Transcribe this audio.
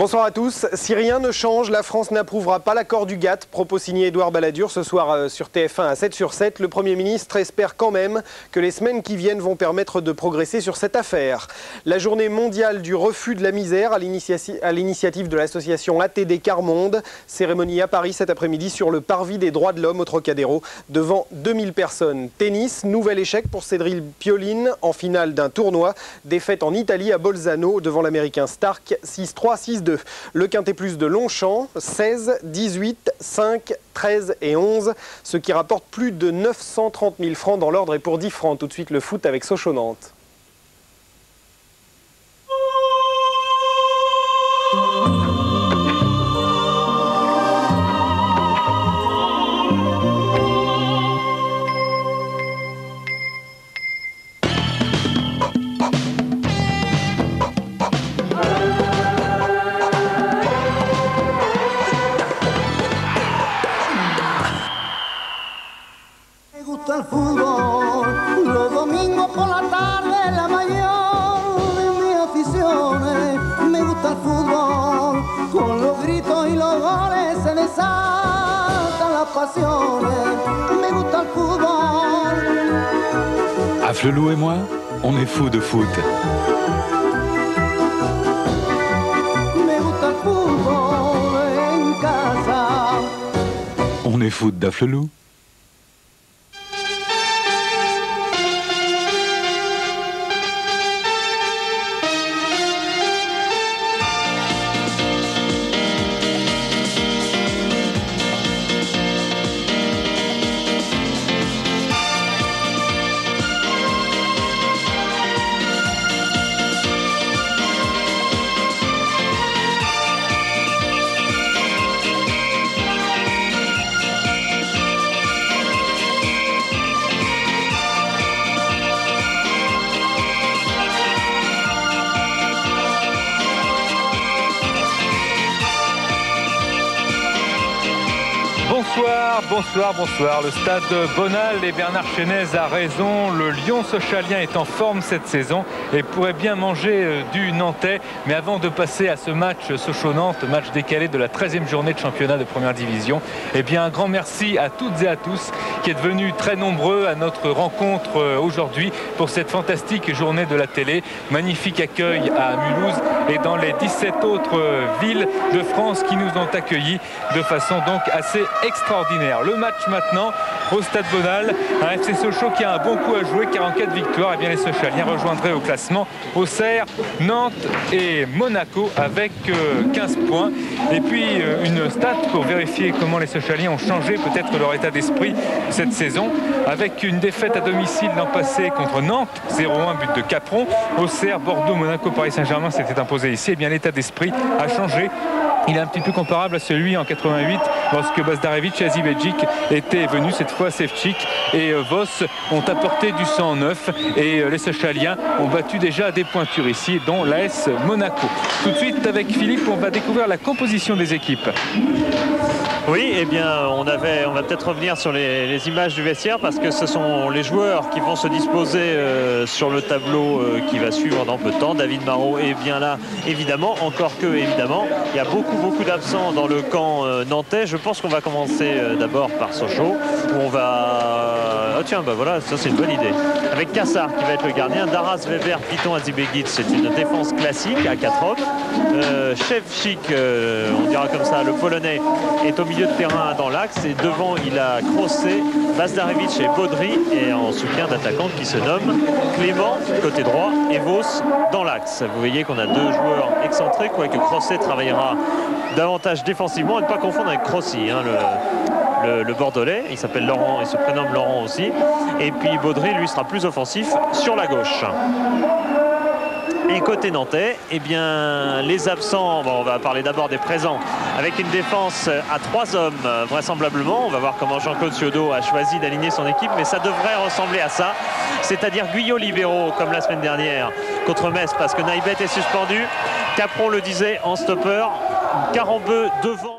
Bonsoir à tous. Si rien ne change, la France n'approuvera pas l'accord du GATT. Propos signé Édouard Balladur ce soir sur TF1 à 7/7. Le Premier ministre espère quand même que les semaines qui viennent vont permettre de progresser sur cette affaire. La journée mondiale du refus de la misère à l'initiative de l'association ATD Quart Monde. Cérémonie à Paris cet après-midi sur le parvis des droits de l'homme au Trocadéro devant 2000 personnes. Tennis, nouvel échec pour Cédric Pioline en finale d'un tournoi. Défaite en Italie à Bolzano devant l'américain Stark 6-3, 6-2. Le quintet plus de Longchamp, 16, 18, 5, 13 et 11, ce qui rapporte plus de 930 000 francs dans l'ordre et pour 10 francs. Tout de suite le foot avec Sochaux-Nantes. El fútbol, los domingos por la tarde, la mayor de mis aficiones. Me gusta el fútbol, con los gritos y los goles se desaltan las pasiones. Me gusta el fútbol. Afflelou et moi, on est fous de foot. Me gusta el fútbol en casa. On est foot d'Afflelou. Bonsoir. Le stade Bonal et Bernard Chénez a raison. Le Lyon Sochalien est en forme cette saison et pourrait bien manger du Nantais. Mais avant de passer à ce match Sochaux-Nantes, match décalé de la 13e journée de championnat de première division, eh bien un grand merci à toutes et à tous qui êtes venus très nombreux à notre rencontre aujourd'hui pour cette fantastique journée de la télé. Magnifique accueil à Mulhouse et dans les 17 autres villes de France qui nous ont accueillis de façon donc assez extraordinaire. Le match maintenant au stade Bonal, un FC Sochaux qui a un bon coup à jouer, 44 victoires. Et bien les Sochaliens rejoindraient au classement Auxerre, Nantes et Monaco avec 15 points. Et puis une stat pour vérifier comment les Sochaliens ont changé peut-être leur état d'esprit cette saison, avec une défaite à domicile l'an passé contre Nantes, 0-1 but de Capron. Auxerre, Bordeaux, Monaco, Paris Saint-Germain s'était imposé ici. Et bien l'état d'esprit a changé. Il est un petit peu comparable à celui en 88 lorsque Bazdarevic et Azibejic étaient venus. Cette fois Sevcik et Voss ont apporté du sang neuf et les Sochaliens ont battu déjà des pointures ici dont l'AS Monaco. Tout de suite avec Philippe, on va découvrir la composition des équipes. Oui, eh bien on va peut-être revenir sur les images du vestiaire parce que ce sont les joueurs qui vont se disposer sur le tableau qui va suivre dans peu de temps. David Marot est bien là évidemment, encore que évidemment il y a beaucoup d'absents dans le camp nantais. Je pense qu'on va commencer d'abord par Sochaux où on va... Oh tiens, bah voilà, ça c'est une bonne idée. Avec Kassar qui va être le gardien, Daras, Weber, Piton, Azibegic, c'est une défense classique à 4 hommes. Sevcik, on dira comme ça, le Polonais, est au milieu de terrain dans l'axe et devant il a Crossé, Bazdarevic et Baudry et en soutien d'attaquant qui se nomme Clément côté droit et Voss dans l'axe. Vous voyez qu'on a deux joueurs excentrés, quoique Crossé travaillera davantage défensivement, et ne pas confondre avec Crossy, hein, le Bordelais. Il s'appelle Laurent, il se prénomme Laurent aussi. Et puis Baudry, lui, sera plus offensif sur la gauche. Et côté nantais, eh bien, les absents, bon, on va parler d'abord des présents, avec une défense à 3 hommes, vraisemblablement. On va voir comment Jean-Claude Ciodo a choisi d'aligner son équipe, mais ça devrait ressembler à ça. C'est-à-dire Guyot libéraux, comme la semaine dernière, contre Metz, parce que Naïbet est suspendu. Capron le disait en stopper, Carambeu devant.